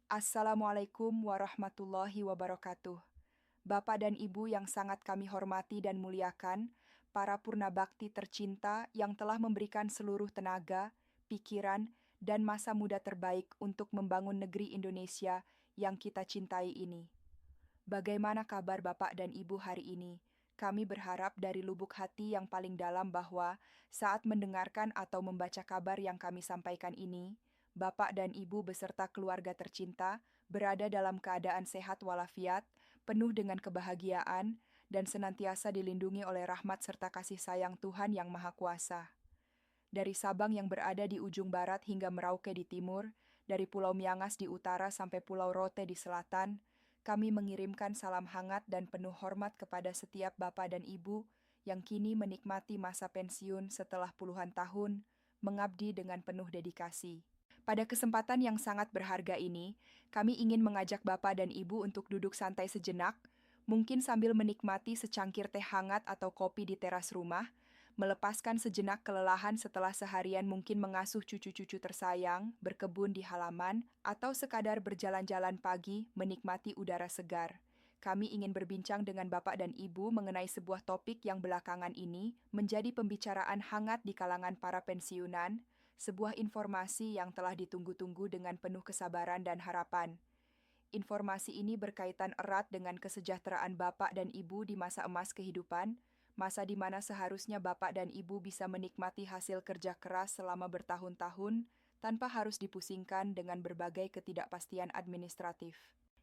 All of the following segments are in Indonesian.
Assalamualaikum warahmatullahi wabarakatuh. Bapak dan Ibu yang sangat kami hormati dan muliakan, para purna bakti tercinta yang telah memberikan seluruh tenaga, pikiran, dan masa muda terbaik untuk membangun negeri Indonesia yang kita cintai ini. Bagaimana kabar Bapak dan Ibu hari ini? Kami berharap dari lubuk hati yang paling dalam bahwa saat mendengarkan atau membaca kabar yang kami sampaikan ini, Bapak dan Ibu beserta keluarga tercinta berada dalam keadaan sehat walafiat, penuh dengan kebahagiaan, dan senantiasa dilindungi oleh rahmat serta kasih sayang Tuhan Yang Maha Kuasa. Dari Sabang yang berada di ujung barat hingga Merauke di timur, dari Pulau Miangas di utara sampai Pulau Rote di selatan, kami mengirimkan salam hangat dan penuh hormat kepada setiap bapak dan ibu yang kini menikmati masa pensiun setelah puluhan tahun, mengabdi dengan penuh dedikasi. Pada kesempatan yang sangat berharga ini, kami ingin mengajak bapak dan ibu untuk duduk santai sejenak, mungkin sambil menikmati secangkir teh hangat atau kopi di teras rumah, melepaskan sejenak kelelahan setelah seharian mungkin mengasuh cucu-cucu tersayang, berkebun di halaman, atau sekadar berjalan-jalan pagi menikmati udara segar. Kami ingin berbincang dengan Bapak dan Ibu mengenai sebuah topik yang belakangan ini menjadi pembicaraan hangat di kalangan para pensiunan, sebuah informasi yang telah ditunggu-tunggu dengan penuh kesabaran dan harapan. Informasi ini berkaitan erat dengan kesejahteraan Bapak dan Ibu di masa emas kehidupan, masa di mana seharusnya Bapak dan Ibu bisa menikmati hasil kerja keras selama bertahun-tahun tanpa harus dipusingkan dengan berbagai ketidakpastian administratif.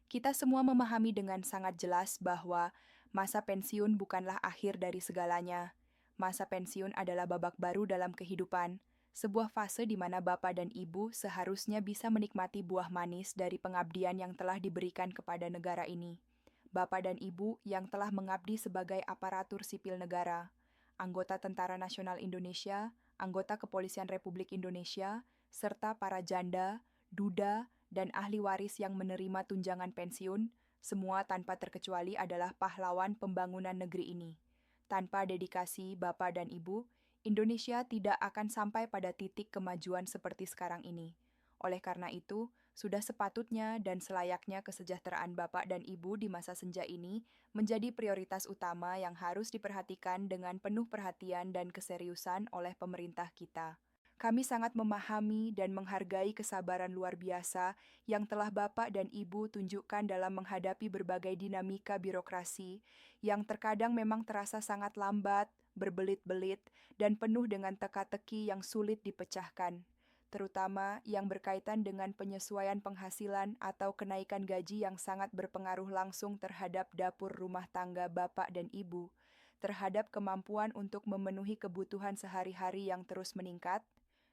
Kita semua memahami dengan sangat jelas bahwa masa pensiun bukanlah akhir dari segalanya. Masa pensiun adalah babak baru dalam kehidupan, sebuah fase di mana Bapak dan Ibu seharusnya bisa menikmati buah manis dari pengabdian yang telah diberikan kepada negara ini. Bapak dan Ibu yang telah mengabdi sebagai aparatur sipil negara, anggota Tentara Nasional Indonesia, anggota Kepolisian Republik Indonesia, serta para janda, duda, dan ahli waris yang menerima tunjangan pensiun, semua tanpa terkecuali adalah pahlawan pembangunan negeri ini. Tanpa dedikasi Bapak dan Ibu, Indonesia tidak akan sampai pada titik kemajuan seperti sekarang ini. Oleh karena itu, sudah sepatutnya dan selayaknya kesejahteraan Bapak dan Ibu di masa senja ini menjadi prioritas utama yang harus diperhatikan dengan penuh perhatian dan keseriusan oleh pemerintah kita. Kami sangat memahami dan menghargai kesabaran luar biasa yang telah Bapak dan Ibu tunjukkan dalam menghadapi berbagai dinamika birokrasi yang terkadang memang terasa sangat lambat, berbelit-belit, dan penuh dengan teka-teki yang sulit dipecahkan, terutama yang berkaitan dengan penyesuaian penghasilan atau kenaikan gaji yang sangat berpengaruh langsung terhadap dapur rumah tangga Bapak dan Ibu, terhadap kemampuan untuk memenuhi kebutuhan sehari-hari yang terus meningkat,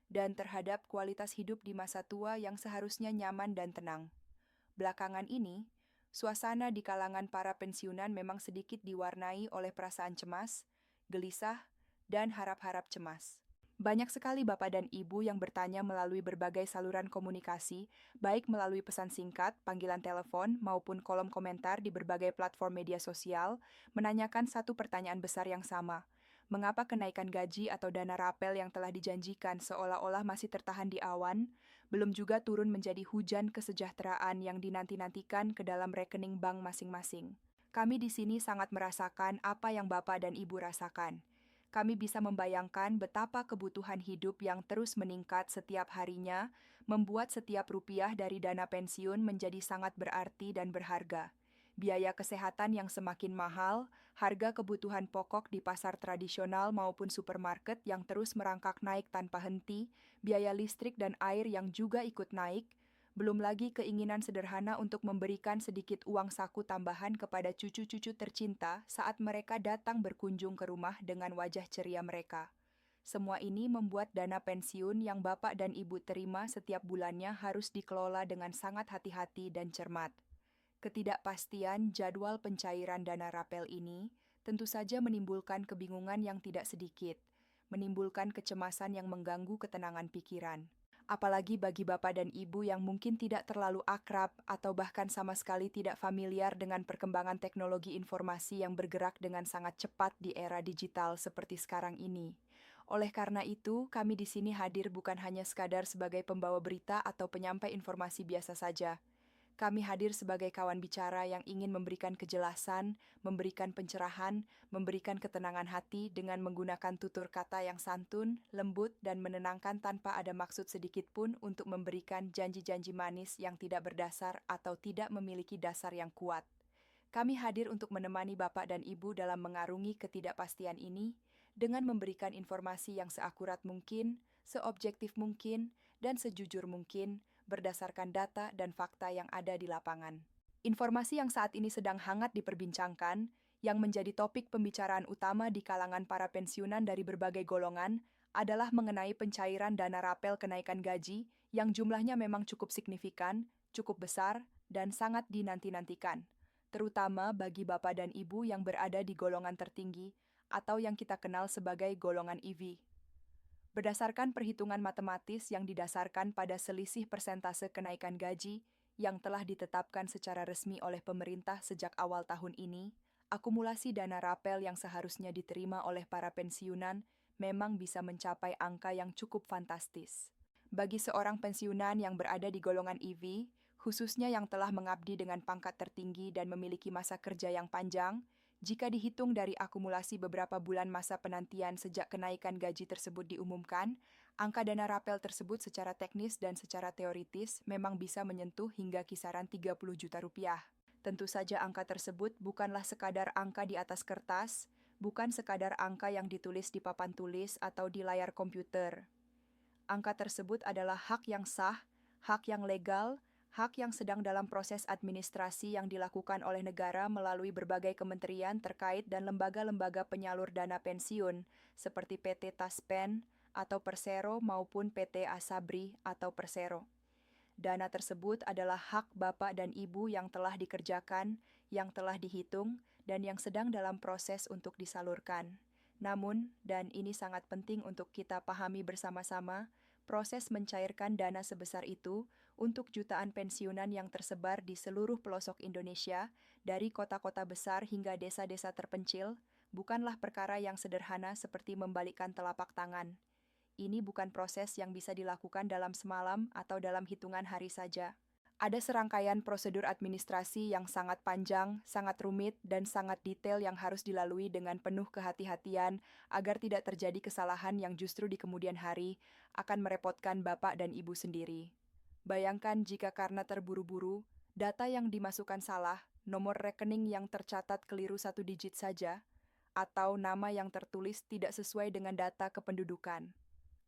dan terhadap kualitas hidup di masa tua yang seharusnya nyaman dan tenang. Belakangan ini, suasana di kalangan para pensiunan memang sedikit diwarnai oleh perasaan cemas, gelisah, dan harap-harap cemas. Banyak sekali Bapak dan Ibu yang bertanya melalui berbagai saluran komunikasi, baik melalui pesan singkat, panggilan telepon, maupun kolom komentar di berbagai platform media sosial, menanyakan satu pertanyaan besar yang sama. Mengapa kenaikan gaji atau dana rapel yang telah dijanjikan seolah-olah masih tertahan di awan, belum juga turun menjadi hujan kesejahteraan yang dinanti-nantikan ke dalam rekening bank masing-masing? Kami di sini sangat merasakan apa yang Bapak dan Ibu rasakan. Kami bisa membayangkan betapa kebutuhan hidup yang terus meningkat setiap harinya membuat setiap rupiah dari dana pensiun menjadi sangat berarti dan berharga. Biaya kesehatan yang semakin mahal, harga kebutuhan pokok di pasar tradisional maupun supermarket yang terus merangkak naik tanpa henti, biaya listrik dan air yang juga ikut naik, belum lagi keinginan sederhana untuk memberikan sedikit uang saku tambahan kepada cucu-cucu tercinta saat mereka datang berkunjung ke rumah dengan wajah ceria mereka. Semua ini membuat dana pensiun yang Bapak dan Ibu terima setiap bulannya harus dikelola dengan sangat hati-hati dan cermat. Ketidakpastian jadwal pencairan dana rapel ini tentu saja menimbulkan kebingungan yang tidak sedikit, menimbulkan kecemasan yang mengganggu ketenangan pikiran. Apalagi bagi Bapak dan Ibu yang mungkin tidak terlalu akrab atau bahkan sama sekali tidak familiar dengan perkembangan teknologi informasi yang bergerak dengan sangat cepat di era digital seperti sekarang ini. Oleh karena itu, kami di sini hadir bukan hanya sekadar sebagai pembawa berita atau penyampai informasi biasa saja. Kami hadir sebagai kawan bicara yang ingin memberikan kejelasan, memberikan pencerahan, memberikan ketenangan hati dengan menggunakan tutur kata yang santun, lembut, dan menenangkan tanpa ada maksud sedikit pun untuk memberikan janji-janji manis yang tidak berdasar atau tidak memiliki dasar yang kuat. Kami hadir untuk menemani Bapak dan Ibu dalam mengarungi ketidakpastian ini dengan memberikan informasi yang seakurat mungkin, seobjektif mungkin, dan sejujur mungkin berdasarkan data dan fakta yang ada di lapangan. Informasi yang saat ini sedang hangat diperbincangkan, yang menjadi topik pembicaraan utama di kalangan para pensiunan dari berbagai golongan, adalah mengenai pencairan dana rapel kenaikan gaji yang jumlahnya memang cukup signifikan, cukup besar, dan sangat dinanti-nantikan, terutama bagi Bapak dan Ibu yang berada di golongan tertinggi atau yang kita kenal sebagai golongan EV. Berdasarkan perhitungan matematis yang didasarkan pada selisih persentase kenaikan gaji yang telah ditetapkan secara resmi oleh pemerintah sejak awal tahun ini, akumulasi dana rapel yang seharusnya diterima oleh para pensiunan memang bisa mencapai angka yang cukup fantastis. Bagi seorang pensiunan yang berada di golongan EV, khususnya yang telah mengabdi dengan pangkat tertinggi dan memiliki masa kerja yang panjang, jika dihitung dari akumulasi beberapa bulan masa penantian sejak kenaikan gaji tersebut diumumkan, angka dana rapel tersebut secara teknis dan secara teoritis memang bisa menyentuh hingga kisaran 30 juta rupiah. Tentu saja angka tersebut bukanlah sekadar angka di atas kertas, bukan sekadar angka yang ditulis di papan tulis atau di layar komputer. Angka tersebut adalah hak yang sah, hak yang legal, hak yang sedang dalam proses administrasi yang dilakukan oleh negara melalui berbagai kementerian terkait dan lembaga-lembaga penyalur dana pensiun seperti PT Taspen atau Persero maupun PT Asabri atau Persero. Dana tersebut adalah hak Bapak dan Ibu yang telah dikerjakan, yang telah dihitung, dan yang sedang dalam proses untuk disalurkan. Namun, dan ini sangat penting untuk kita pahami bersama-sama, proses mencairkan dana sebesar itu untuk jutaan pensiunan yang tersebar di seluruh pelosok Indonesia, dari kota-kota besar hingga desa-desa terpencil, bukanlah perkara yang sederhana seperti membalikkan telapak tangan. Ini bukan proses yang bisa dilakukan dalam semalam atau dalam hitungan hari saja. Ada serangkaian prosedur administrasi yang sangat panjang, sangat rumit, dan sangat detail yang harus dilalui dengan penuh kehati-hatian agar tidak terjadi kesalahan yang justru di kemudian hari akan merepotkan Bapak dan Ibu sendiri. Bayangkan jika karena terburu-buru, data yang dimasukkan salah, nomor rekening yang tercatat keliru 1 digit saja, atau nama yang tertulis tidak sesuai dengan data kependudukan.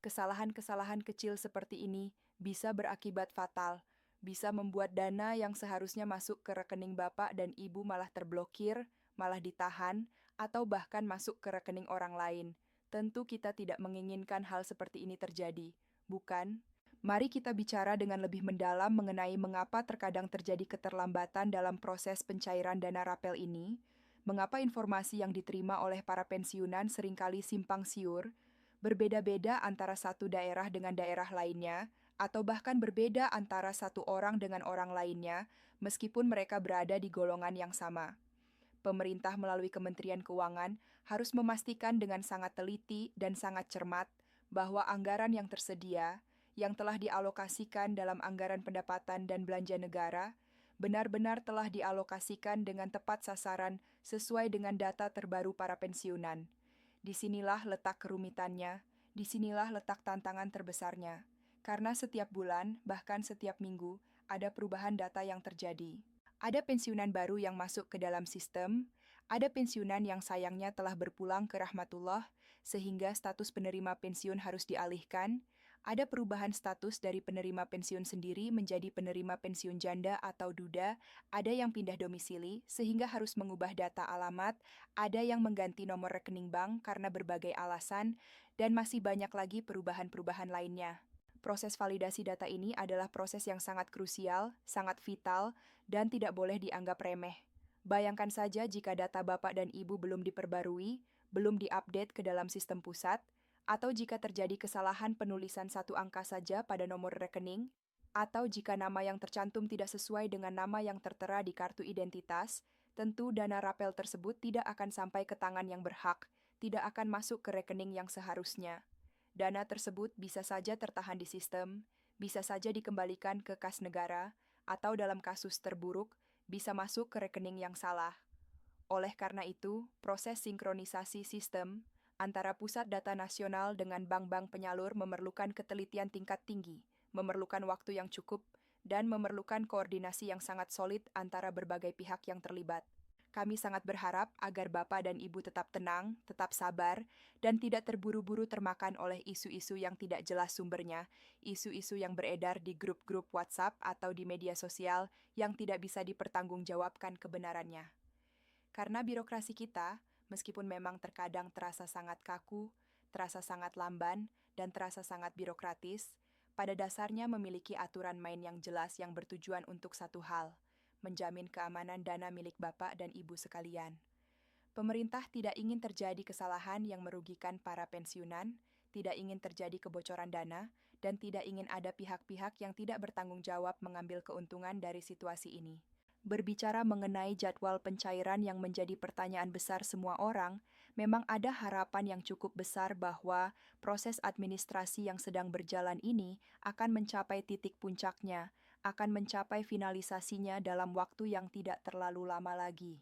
Kesalahan-kesalahan kecil seperti ini bisa berakibat fatal, bisa membuat dana yang seharusnya masuk ke rekening Bapak dan Ibu malah terblokir, malah ditahan, atau bahkan masuk ke rekening orang lain. Tentu kita tidak menginginkan hal seperti ini terjadi, bukan? Mari kita bicara dengan lebih mendalam mengenai mengapa terkadang terjadi keterlambatan dalam proses pencairan dana rapel ini, mengapa informasi yang diterima oleh para pensiunan seringkali simpang siur, berbeda-beda antara satu daerah dengan daerah lainnya, atau bahkan berbeda antara satu orang dengan orang lainnya, meskipun mereka berada di golongan yang sama. Pemerintah melalui Kementerian Keuangan harus memastikan dengan sangat teliti dan sangat cermat bahwa anggaran yang tersedia, yang telah dialokasikan dalam anggaran pendapatan dan belanja negara, benar-benar telah dialokasikan dengan tepat sasaran sesuai dengan data terbaru para pensiunan. Disinilah letak kerumitannya, disinilah letak tantangan terbesarnya. Karena setiap bulan, bahkan setiap minggu, ada perubahan data yang terjadi. Ada pensiunan baru yang masuk ke dalam sistem, ada pensiunan yang sayangnya telah berpulang ke rahmatullah, sehingga status penerima pensiun harus dialihkan, ada perubahan status dari penerima pensiun sendiri menjadi penerima pensiun janda atau duda, ada yang pindah domisili sehingga harus mengubah data alamat, ada yang mengganti nomor rekening bank karena berbagai alasan, dan masih banyak lagi perubahan-perubahan lainnya. Proses validasi data ini adalah proses yang sangat krusial, sangat vital, dan tidak boleh dianggap remeh. Bayangkan saja jika data Bapak dan Ibu belum diperbarui, belum diupdate ke dalam sistem pusat, atau jika terjadi kesalahan penulisan satu angka saja pada nomor rekening, atau jika nama yang tercantum tidak sesuai dengan nama yang tertera di kartu identitas, tentu dana rapel tersebut tidak akan sampai ke tangan yang berhak, tidak akan masuk ke rekening yang seharusnya. Dana tersebut bisa saja tertahan di sistem, bisa saja dikembalikan ke kas negara, atau dalam kasus terburuk, bisa masuk ke rekening yang salah. Oleh karena itu, proses sinkronisasi sistem antara pusat data nasional dengan bank-bank penyalur memerlukan ketelitian tingkat tinggi, memerlukan waktu yang cukup, dan memerlukan koordinasi yang sangat solid antara berbagai pihak yang terlibat. Kami sangat berharap agar Bapak dan Ibu tetap tenang, tetap sabar, dan tidak terburu-buru termakan oleh isu-isu yang tidak jelas sumbernya, isu-isu yang beredar di grup-grup WhatsApp atau di media sosial yang tidak bisa dipertanggungjawabkan kebenarannya. Karena birokrasi kita, meskipun memang terkadang terasa sangat kaku, terasa sangat lamban, dan terasa sangat birokratis, pada dasarnya memiliki aturan main yang jelas yang bertujuan untuk satu hal, menjamin keamanan dana milik Bapak dan Ibu sekalian. Pemerintah tidak ingin terjadi kesalahan yang merugikan para pensiunan, tidak ingin terjadi kebocoran dana, dan tidak ingin ada pihak-pihak yang tidak bertanggung jawab mengambil keuntungan dari situasi ini. Berbicara mengenai jadwal pencairan yang menjadi pertanyaan besar semua orang, memang ada harapan yang cukup besar bahwa proses administrasi yang sedang berjalan ini akan mencapai titik puncaknya, akan mencapai finalisasinya dalam waktu yang tidak terlalu lama lagi.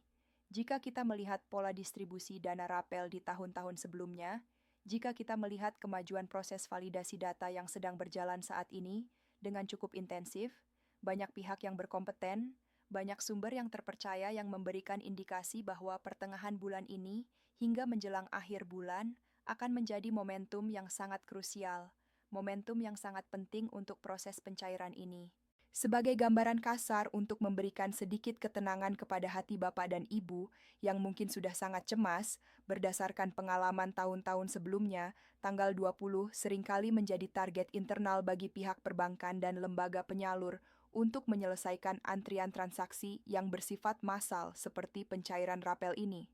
Jika kita melihat pola distribusi dana rapel di tahun-tahun sebelumnya, jika kita melihat kemajuan proses validasi data yang sedang berjalan saat ini dengan cukup intensif, banyak pihak yang berkompeten, banyak sumber yang terpercaya yang memberikan indikasi bahwa pertengahan bulan ini hingga menjelang akhir bulan akan menjadi momentum yang sangat krusial, momentum yang sangat penting untuk proses pencairan ini. Sebagai gambaran kasar untuk memberikan sedikit ketenangan kepada hati Bapak dan Ibu yang mungkin sudah sangat cemas, berdasarkan pengalaman tahun-tahun sebelumnya, tanggal 20 seringkali menjadi target internal bagi pihak perbankan dan lembaga penyalur untuk menyelesaikan antrian transaksi yang bersifat massal seperti pencairan rapel ini.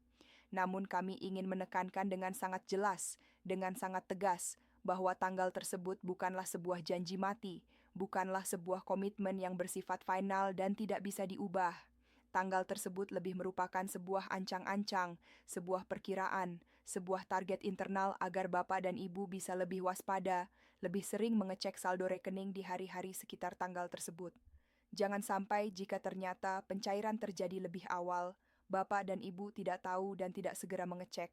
Namun kami ingin menekankan dengan sangat jelas, dengan sangat tegas, bahwa tanggal tersebut bukanlah sebuah janji mati, bukanlah sebuah komitmen yang bersifat final dan tidak bisa diubah. Tanggal tersebut lebih merupakan sebuah ancang-ancang, sebuah perkiraan, sebuah target internal agar Bapak dan Ibu bisa lebih waspada, lebih sering mengecek saldo rekening di hari-hari sekitar tanggal tersebut. Jangan sampai jika ternyata pencairan terjadi lebih awal, Bapak dan Ibu tidak tahu dan tidak segera mengecek.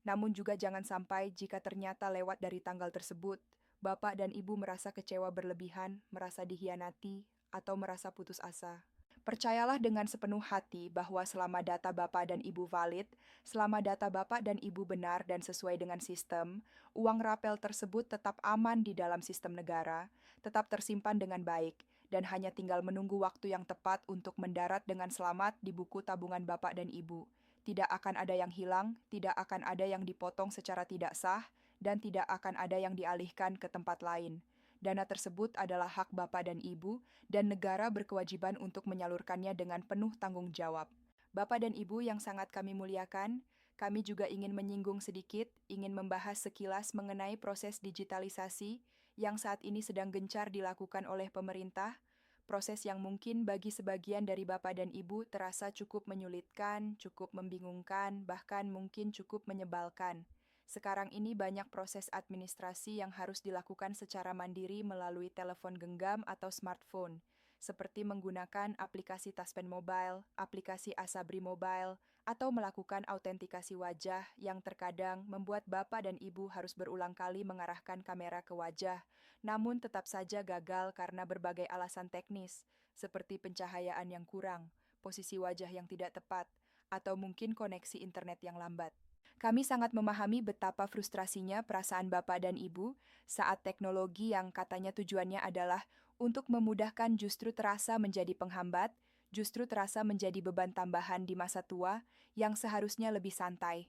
Namun juga jangan sampai jika ternyata lewat dari tanggal tersebut, Bapak dan Ibu merasa kecewa berlebihan, merasa dikhianati, atau merasa putus asa. Percayalah dengan sepenuh hati bahwa selama data Bapak dan Ibu valid, selama data Bapak dan Ibu benar dan sesuai dengan sistem, uang rapel tersebut tetap aman di dalam sistem negara, tetap tersimpan dengan baik, dan hanya tinggal menunggu waktu yang tepat untuk mendarat dengan selamat di buku tabungan Bapak dan Ibu. Tidak akan ada yang hilang, tidak akan ada yang dipotong secara tidak sah, dan tidak akan ada yang dialihkan ke tempat lain. Dana tersebut adalah hak Bapak dan Ibu, dan negara berkewajiban untuk menyalurkannya dengan penuh tanggung jawab. Bapak dan Ibu yang sangat kami muliakan, kami juga ingin menyinggung sedikit, ingin membahas sekilas mengenai proses digitalisasi yang saat ini sedang gencar dilakukan oleh pemerintah, proses yang mungkin bagi sebagian dari Bapak dan Ibu terasa cukup menyulitkan, cukup membingungkan, bahkan mungkin cukup menyebalkan. Sekarang ini banyak proses administrasi yang harus dilakukan secara mandiri melalui telepon genggam atau smartphone, seperti menggunakan aplikasi Taspen Mobile, aplikasi Asabri Mobile, atau melakukan autentikasi wajah yang terkadang membuat Bapak dan Ibu harus berulang kali mengarahkan kamera ke wajah, namun tetap saja gagal karena berbagai alasan teknis, seperti pencahayaan yang kurang, posisi wajah yang tidak tepat, atau mungkin koneksi internet yang lambat. Kami sangat memahami betapa frustrasinya perasaan Bapak dan Ibu saat teknologi yang katanya tujuannya adalah untuk memudahkan justru terasa menjadi penghambat, justru terasa menjadi beban tambahan di masa tua yang seharusnya lebih santai.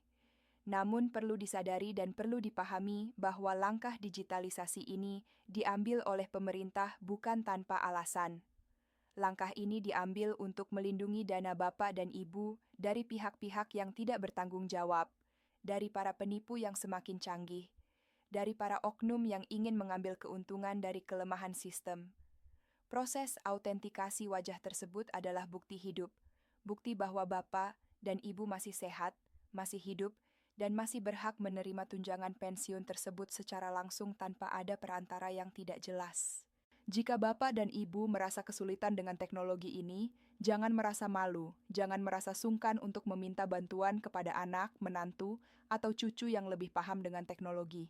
Namun perlu disadari dan perlu dipahami bahwa langkah digitalisasi ini diambil oleh pemerintah bukan tanpa alasan. Langkah ini diambil untuk melindungi dana Bapak dan Ibu dari pihak-pihak yang tidak bertanggung jawab, dari para penipu yang semakin canggih, dari para oknum yang ingin mengambil keuntungan dari kelemahan sistem. Proses autentikasi wajah tersebut adalah bukti hidup, bukti bahwa Bapak dan Ibu masih sehat, masih hidup, dan masih berhak menerima tunjangan pensiun tersebut secara langsung tanpa ada perantara yang tidak jelas. Jika Bapak dan Ibu merasa kesulitan dengan teknologi ini, jangan merasa malu, jangan merasa sungkan untuk meminta bantuan kepada anak, menantu, atau cucu yang lebih paham dengan teknologi.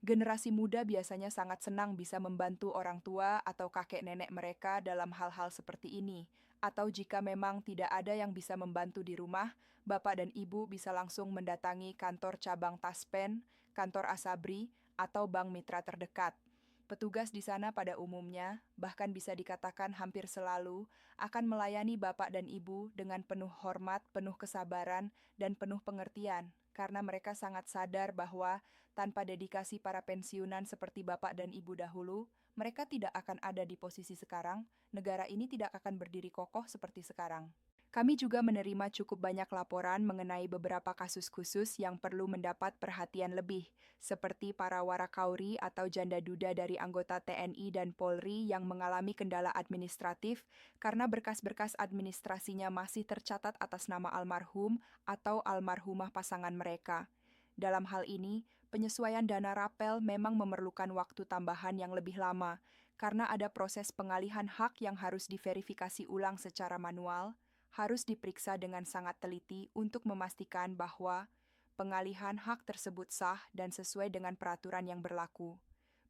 Generasi muda biasanya sangat senang bisa membantu orang tua atau kakek nenek mereka dalam hal-hal seperti ini. Atau jika memang tidak ada yang bisa membantu di rumah, Bapak dan Ibu bisa langsung mendatangi kantor cabang Taspen, kantor Asabri, atau bank mitra terdekat. Petugas di sana pada umumnya, bahkan bisa dikatakan hampir selalu, akan melayani Bapak dan Ibu dengan penuh hormat, penuh kesabaran, dan penuh pengertian, karena mereka sangat sadar bahwa tanpa dedikasi para pensiunan seperti Bapak dan Ibu dahulu, mereka tidak akan ada di posisi sekarang, negara ini tidak akan berdiri kokoh seperti sekarang. Kami juga menerima cukup banyak laporan mengenai beberapa kasus khusus yang perlu mendapat perhatian lebih, seperti para warakauri atau janda duda dari anggota TNI dan Polri yang mengalami kendala administratif karena berkas-berkas administrasinya masih tercatat atas nama almarhum atau almarhumah pasangan mereka. Dalam hal ini, penyesuaian dana rapel memang memerlukan waktu tambahan yang lebih lama, karena ada proses pengalihan hak yang harus diverifikasi ulang secara manual, harus diperiksa dengan sangat teliti untuk memastikan bahwa pengalihan hak tersebut sah dan sesuai dengan peraturan yang berlaku.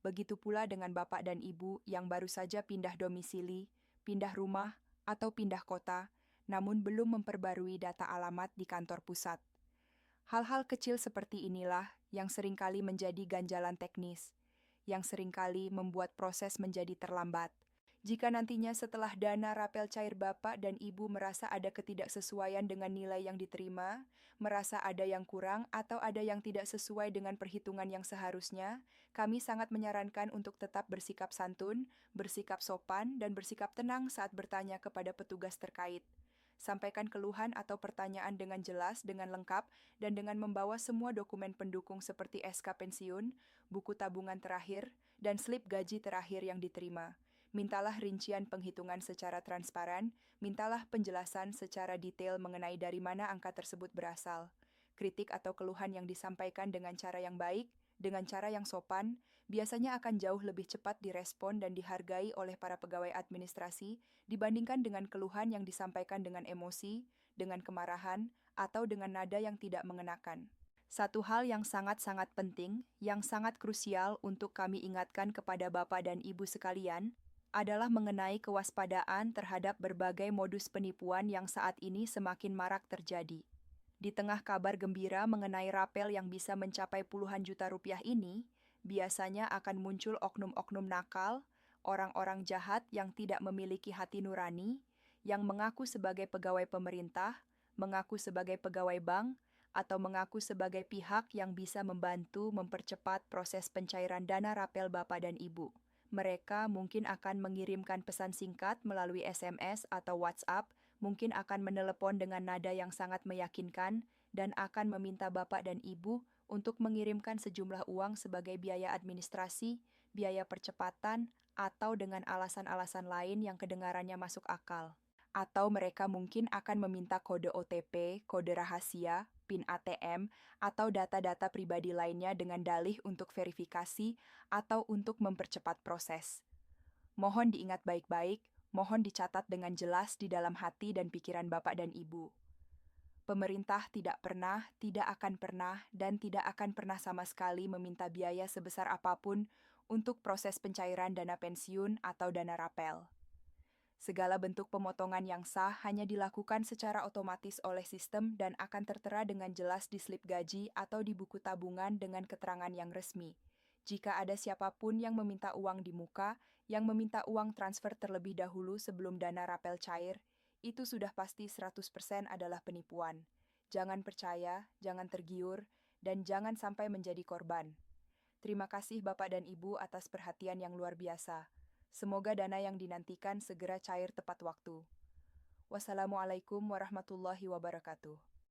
Begitu pula dengan Bapak dan Ibu yang baru saja pindah domisili, pindah rumah, atau pindah kota, namun belum memperbarui data alamat di kantor pusat. Hal-hal kecil seperti inilah yang seringkali menjadi ganjalan teknis, yang seringkali membuat proses menjadi terlambat. Jika nantinya setelah dana rapel cair Bapak dan Ibu merasa ada ketidaksesuaian dengan nilai yang diterima, merasa ada yang kurang atau ada yang tidak sesuai dengan perhitungan yang seharusnya, kami sangat menyarankan untuk tetap bersikap santun, bersikap sopan, dan bersikap tenang saat bertanya kepada petugas terkait. Sampaikan keluhan atau pertanyaan dengan jelas, dengan lengkap, dan dengan membawa semua dokumen pendukung seperti SK pensiun, buku tabungan terakhir, dan slip gaji terakhir yang diterima. Mintalah rincian penghitungan secara transparan, mintalah penjelasan secara detail mengenai dari mana angka tersebut berasal. Kritik atau keluhan yang disampaikan dengan cara yang baik, dengan cara yang sopan, biasanya akan jauh lebih cepat direspon dan dihargai oleh para pegawai administrasi dibandingkan dengan keluhan yang disampaikan dengan emosi, dengan kemarahan, atau dengan nada yang tidak mengenakan. Satu hal yang sangat-sangat penting, yang sangat krusial untuk kami ingatkan kepada Bapak dan Ibu sekalian, adalah mengenai kewaspadaan terhadap berbagai modus penipuan yang saat ini semakin marak terjadi. Di tengah kabar gembira mengenai rapel yang bisa mencapai puluhan juta rupiah ini, biasanya akan muncul oknum-oknum nakal, orang-orang jahat yang tidak memiliki hati nurani, yang mengaku sebagai pegawai pemerintah, mengaku sebagai pegawai bank, atau mengaku sebagai pihak yang bisa membantu mempercepat proses pencairan dana rapel Bapak dan Ibu. Mereka mungkin akan mengirimkan pesan singkat melalui SMS atau WhatsApp, mungkin akan menelepon dengan nada yang sangat meyakinkan, dan akan meminta Bapak dan Ibu untuk mengirimkan sejumlah uang sebagai biaya administrasi, biaya percepatan, atau dengan alasan-alasan lain yang kedengarannya masuk akal. Atau mereka mungkin akan meminta kode OTP, kode rahasia, PIN ATM, atau data-data pribadi lainnya dengan dalih untuk verifikasi atau untuk mempercepat proses. Mohon diingat baik-baik, mohon dicatat dengan jelas di dalam hati dan pikiran Bapak dan Ibu. Pemerintah tidak pernah, tidak akan pernah, dan tidak akan pernah sama sekali meminta biaya sebesar apapun untuk proses pencairan dana pensiun atau dana rapel. Segala bentuk pemotongan yang sah hanya dilakukan secara otomatis oleh sistem dan akan tertera dengan jelas di slip gaji atau di buku tabungan dengan keterangan yang resmi. Jika ada siapapun yang meminta uang di muka, yang meminta uang transfer terlebih dahulu sebelum dana rapel cair, itu sudah pasti 100% adalah penipuan. Jangan percaya, jangan tergiur, dan jangan sampai menjadi korban. Terima kasih Bapak dan Ibu atas perhatian yang luar biasa. Semoga dana yang dinantikan segera cair tepat waktu. Wassalamualaikum warahmatullahi wabarakatuh.